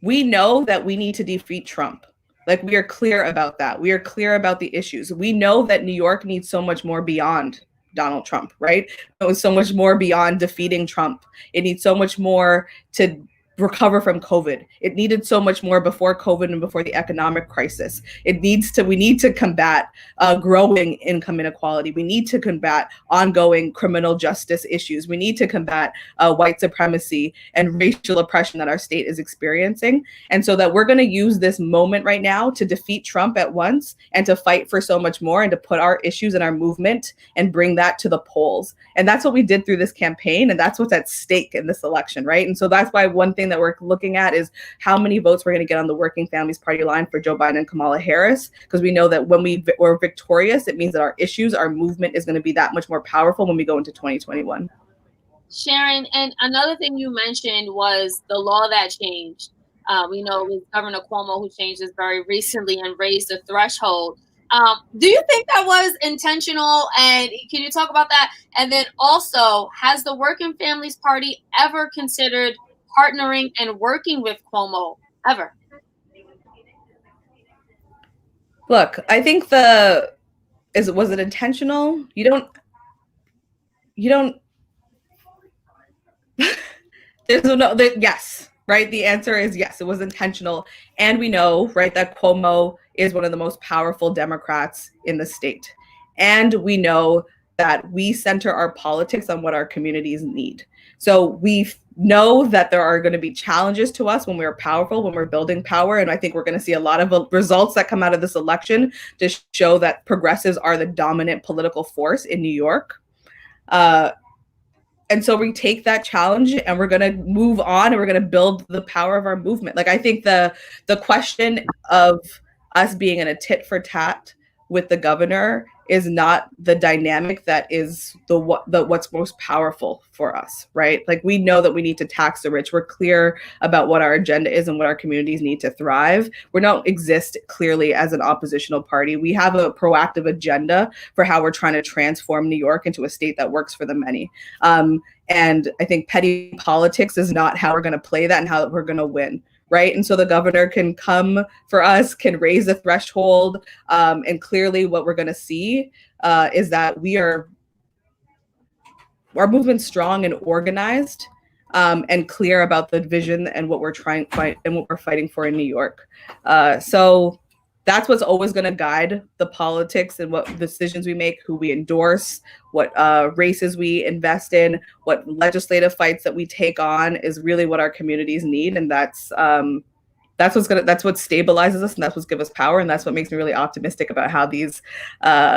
We know that we need to defeat Trump. Like, we are clear about that. We are clear about the issues. We know that New York needs so much more beyond Donald Trump, right? It was so much more beyond defeating Trump. It needs so much more to recover from COVID. It needed so much more before COVID and before the economic crisis. We need to combat growing income inequality. We need to combat ongoing criminal justice issues. We need to combat white supremacy and racial oppression that our state is experiencing. And so that we're going to use this moment right now to defeat Trump at once and to fight for so much more and to put our issues and our movement and bring that to the polls. And that's what we did through this campaign. And that's what's at stake in this election, right? And so that's why one thing that we're looking at is how many votes we're going to get on the Working Families Party line for Joe Biden and Kamala Harris, because we know that when we're victorious, it means that our issues, our movement is going to be that much more powerful when we go into 2021. Sharon, and another thing you mentioned was the law that changed. We know it was Governor Cuomo who changed this very recently and raised the threshold. Do you think that was intentional? And can you talk about that? And then also, has the Working Families Party ever considered partnering and working with Cuomo ever? Look, I think was it intentional? Yes, right? The answer is yes, it was intentional. And we know, right, that Cuomo is one of the most powerful Democrats in the state. And we know that we center our politics on what our communities need. So we know that there are going to be challenges to us when we're powerful, when we're building power. And I think we're going to see a lot of results that come out of this election to show that progressives are the dominant political force in New York. And so we take that challenge and we're going to move on and we're going to build the power of our movement. Like, I think the question of us being in a tit for tat with the governor is not the dynamic that is what's most powerful for us, right? Like, we know that we need to tax the rich. We're clear about what our agenda is and what our communities need to thrive. We don't exist clearly as an oppositional party. We have a proactive agenda for how we're trying to transform New York into a state that works for the many. And I think petty politics is not how we're going to play that and how we're going to win. Right. And so the governor can come for us, can raise the threshold. And clearly what we're going to see is that our movement's strong and organized, and clear about the vision and what we're trying to fight and what we're fighting for in New York. So that's what's always going to guide the politics and what decisions we make, who we endorse, what races we invest in, what legislative fights that we take on is really what our communities need. And that's what stabilizes us, and that's what gives us power. And that's what makes me really optimistic about how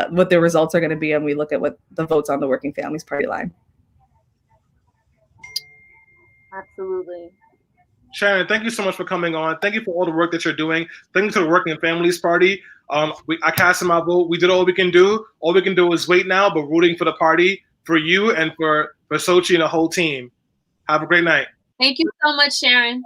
what the results are going to be. And we look at what the votes on the Working Families Party line. Absolutely. Sharon, thank you so much for coming on. Thank you for all the work that you're doing. Thank you to the Working Families Party. I cast my vote. We did all we can do. All we can do is wait now, but rooting for the party, for you, and for Sochi and the whole team. Have a great night. Thank you so much, Sharon.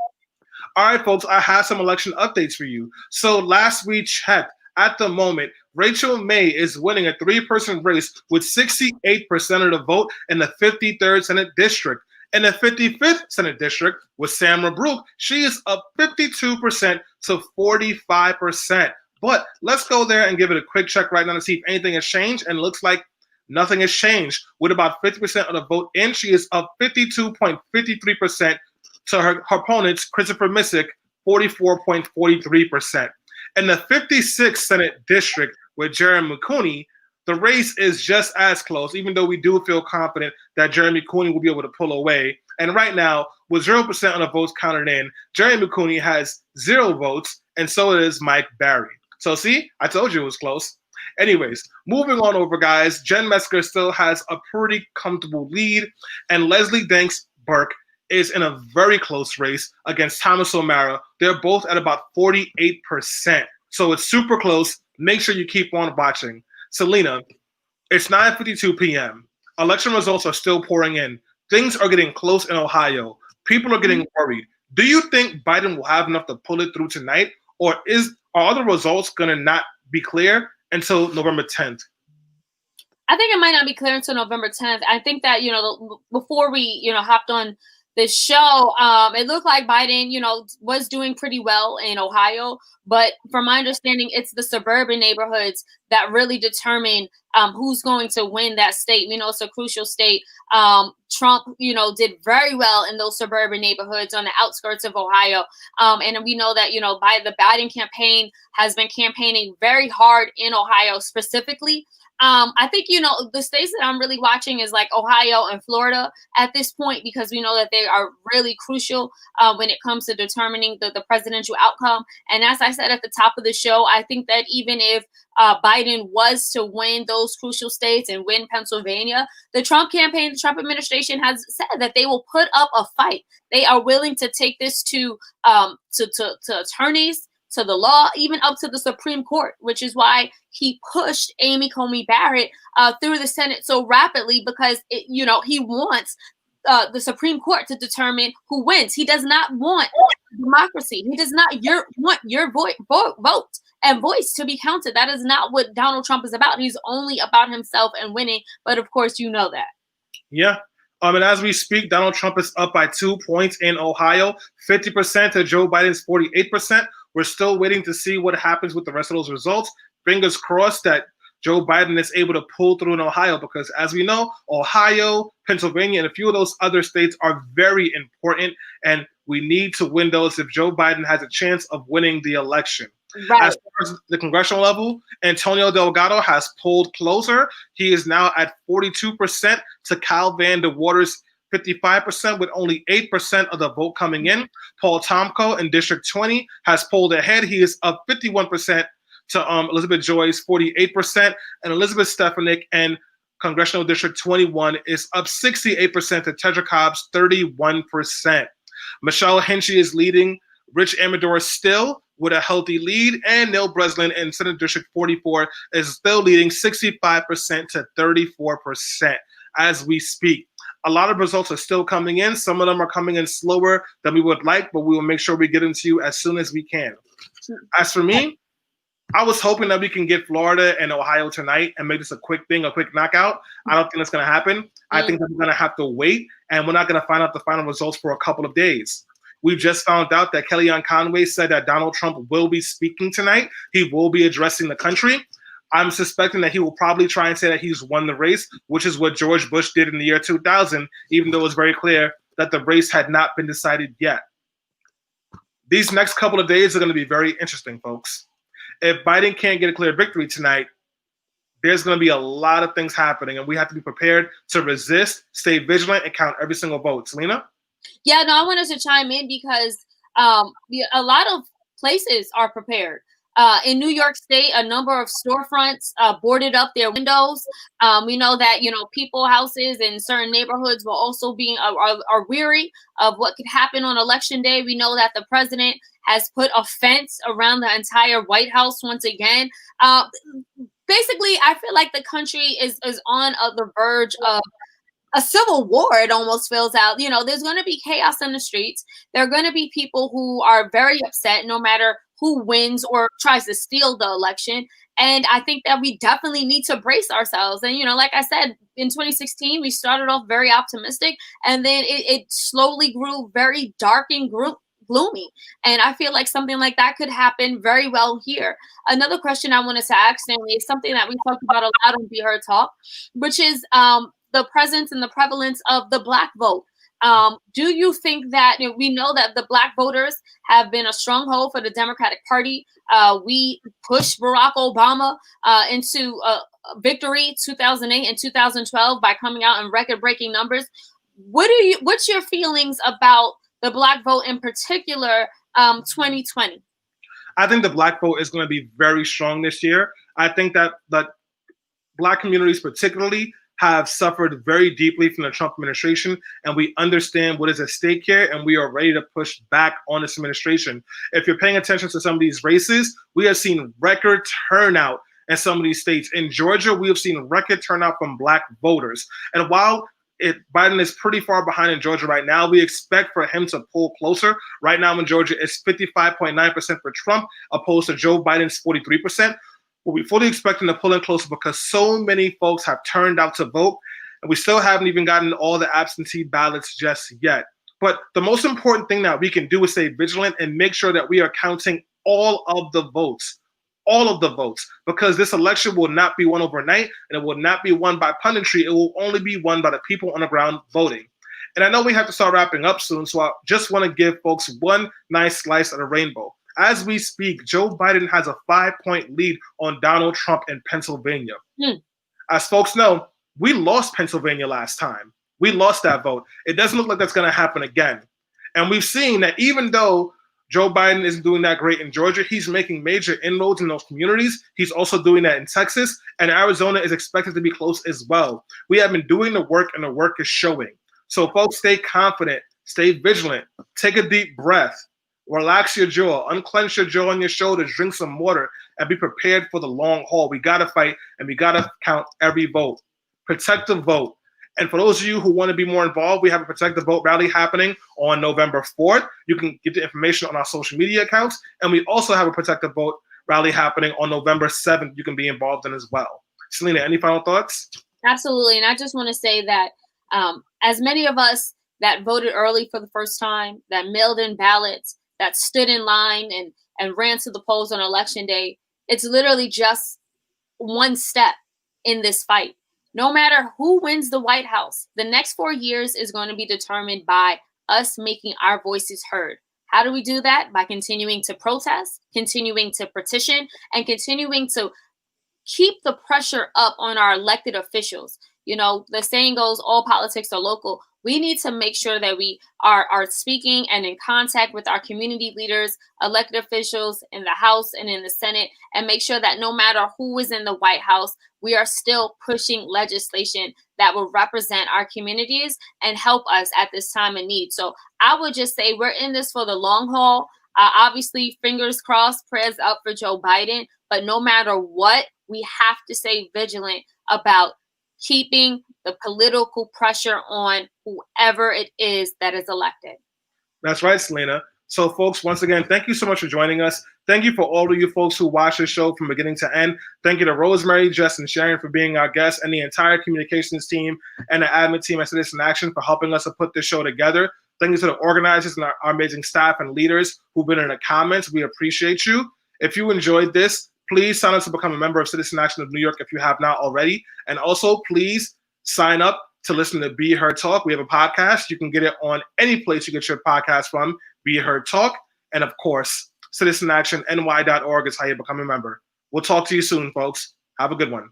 All right, folks, I have some election updates for you. So last we checked, at the moment, Rachel May is winning a 3-person race with 68% of the vote in the 53rd Senate District. In the 55th Senate District with Samra Brook, she is up 52% to 45%. But let's go there and give it a quick check right now to see if anything has changed. And it looks like nothing has changed. With about 50% of the vote in, she is up 52.53% to her opponents, Christopher Misik, 44.43%. In the 56th Senate District with Jeremy Cooney, the race is just as close, even though we do feel confident that Jeremy Cooney will be able to pull away. And right now, with 0% of the votes counted in, Jeremy Cooney has 0 votes, and so is Mike Barry. So see, I told you it was close. Anyways, moving on over, guys. Jen Metzger still has a pretty comfortable lead, and Leslie Danks Burke is in a very close race against Thomas O'Mara. They're both at about 48%. So it's super close. Make sure you keep on watching. Selena, it's 9:52 p.m. Election results are still pouring in. Things are getting close in Ohio. People are getting worried. Do you think Biden will have enough to pull it through tonight? Or are the results going to not be clear until November 10th? I think it might not be clear until November 10th. I think that, before we, hopped on this show, it looked like Biden, was doing pretty well in Ohio. But from my understanding, it's the suburban neighborhoods that really determine who's going to win that state. It's a crucial state. Trump, did very well in those suburban neighborhoods on the outskirts of Ohio. And we know that, the Biden campaign has been campaigning very hard in Ohio specifically. I think, the states that I'm really watching is like Ohio and Florida at this point, because we know that they are really crucial when it comes to determining the presidential outcome. And as I said at the top of the show, I think that even if Biden was to win those crucial states and win Pennsylvania, the Trump campaign, the Trump administration has said that they will put up a fight. They are willing to take this to attorneys, to the law, even up to the Supreme Court, which is why he pushed Amy Coney Barrett through the Senate so rapidly, because he wants the Supreme Court to determine who wins. He does not want democracy. He does not want your vote and voice to be counted. That is not what Donald Trump is about. He's only about himself and winning. But of course, you know that. Yeah. And as we speak, Donald Trump is up by 2 points in Ohio, 50% to Joe Biden's 48%. We're still waiting to see what happens with the rest of those results. Fingers crossed that Joe Biden is able to pull through in Ohio, because as we know, Ohio, Pennsylvania, and a few of those other states are very important, and we need to win those if Joe Biden has a chance of winning the election. Right. As far as the congressional level, Antonio Delgado has pulled closer. He is now at 42% to Kyle Van De Water's 55%, with only 8% of the vote coming in. Paul Tomko in District 20 has pulled ahead. He is up 51% to Elizabeth Joy's 48%, and Elizabeth Stefanik in Congressional District 21 is up 68% to Tetra Cobb's 31%. Michelle Henchy is leading Rich Amador still with a healthy lead, and Neil Breslin in Senate District 44 is still leading 65% to 34% as we speak. A lot of results are still coming in. Some of them are coming in slower than we would like, but we will make sure we get them to you as soon as we can. As for me, I was hoping that we can get Florida and Ohio tonight and make this a quick thing, a quick knockout. I don't think that's going to happen. I think that we're going to have to wait, and we're not going to find out the final results for a couple of days. We've just found out that Kellyanne Conway said that Donald Trump will be speaking tonight. He will be addressing the country. I'm suspecting that he will probably try and say that he's won the race, which is what George Bush did in the year 2000, even though it was very clear that the race had not been decided yet. These next couple of days are going to be very interesting, folks. If Biden can't get a clear victory tonight, there's going to be a lot of things happening, and we have to be prepared to resist, stay vigilant, and count every single vote. Selena? Yeah, no, I wanted to chime in because a lot of places are prepared. In New York State, a number of storefronts boarded up their windows. We know that, people houses in certain neighborhoods will also be are weary of what could happen on Election Day. We know that the president has put a fence around the entire White House once again. Basically, I feel like the country is on the verge of a civil war. It almost feels out. There's going to be chaos in the streets. There are going to be people who are very upset no matter who wins or tries to steal the election. And I think that we definitely need to brace ourselves. And, like I said, in 2016, we started off very optimistic, and then it slowly grew very dark and gloomy. And I feel like something like that could happen very well here. Another question I wanted to ask, Stanley, is something that we talked about a lot on Be Heard Talk, which is the presence and the prevalence of the Black vote. Do you think that we know that the Black voters have been a stronghold for the Democratic Party? We pushed Barack Obama into victory 2008 and 2012 by coming out in record-breaking numbers. What's your feelings about the Black vote in particular, 2020? I think the Black vote is going to be very strong this year. I think that Black communities particularly have suffered very deeply from the Trump administration, and we understand what is at stake here, and we are ready to push back on this administration. If you're paying attention to some of these races, we have seen record turnout in some of these states. In Georgia, we have seen record turnout from Black voters. And while Biden is pretty far behind in Georgia right now, we expect for him to pull closer. Right now in Georgia, it's 55.9% for Trump, opposed to Joe Biden's 43%. But we fully expect him to pull in closer because so many folks have turned out to vote, and we still haven't even gotten all the absentee ballots just yet. But the most important thing that we can do is stay vigilant and make sure that we are counting all of the votes, because this election will not be won overnight, and it will not be won by punditry. It will only be won by the people on the ground voting. And I know we have to start wrapping up soon, so I just want to give folks one nice slice of the rainbow. As we speak, Joe Biden has a 5-point lead on Donald Trump in Pennsylvania. As folks know, we lost Pennsylvania last time. We lost that vote. It doesn't look like that's going to happen again. And we've seen that even though Joe Biden isn't doing that great in Georgia, he's making major inroads in those communities. He's also doing that in Texas, and Arizona is expected to be close as well. We have been doing the work, and the work is showing. So folks, stay confident, stay vigilant, take a deep breath. Relax your jaw, unclench your jaw on your shoulders, drink some water, and be prepared for the long haul. We got to fight, and we got to count every vote. Protect the vote. And for those of you who want to be more involved, we have a Protect the Vote rally happening on November 4th. You can get the information on our social media accounts. And we also have a Protect the Vote rally happening on November 7th. You can be involved in as well. Selena, any final thoughts? Absolutely. And I just want to say that as many of us that voted early for the first time, that mailed in ballots, that stood in line and ran to the polls on Election Day, it's literally just one step in this fight. No matter who wins the White House, the next 4 years is going to be determined by us making our voices heard. How do we do that? By continuing to protest, continuing to petition, and continuing to keep the pressure up on our elected officials. The saying goes, all politics are local. We need to make sure that we are speaking and in contact with our community leaders, elected officials in the House and in the Senate, and make sure that no matter who is in the White House, we are still pushing legislation that will represent our communities and help us at this time of need. So I would just say we're in this for the long haul. Obviously, fingers crossed, prayers up for Joe Biden. But no matter what, we have to stay vigilant about keeping the political pressure on whoever it is that is elected. That's right, Selena. So, folks, once again, thank you so much for joining us. Thank you for all of you folks who watch this show from beginning to end. Thank you to Rosemary, Jess, and Sharon for being our guests, and the entire communications team and the admin team at Citizen Action for helping us to put this show together. Thank you to the organizers and our amazing staff and leaders who've been in the comments. We appreciate you. If you enjoyed this, please sign up to become a member of Citizen Action of New York if you have not already. And also, please sign up to listen to Be Heard Talk. We have a podcast. You can get it on any place you get your podcast from, Be Heard Talk. And of course, citizenactionny.org is how you become a member. We'll talk to you soon, folks. Have a good one.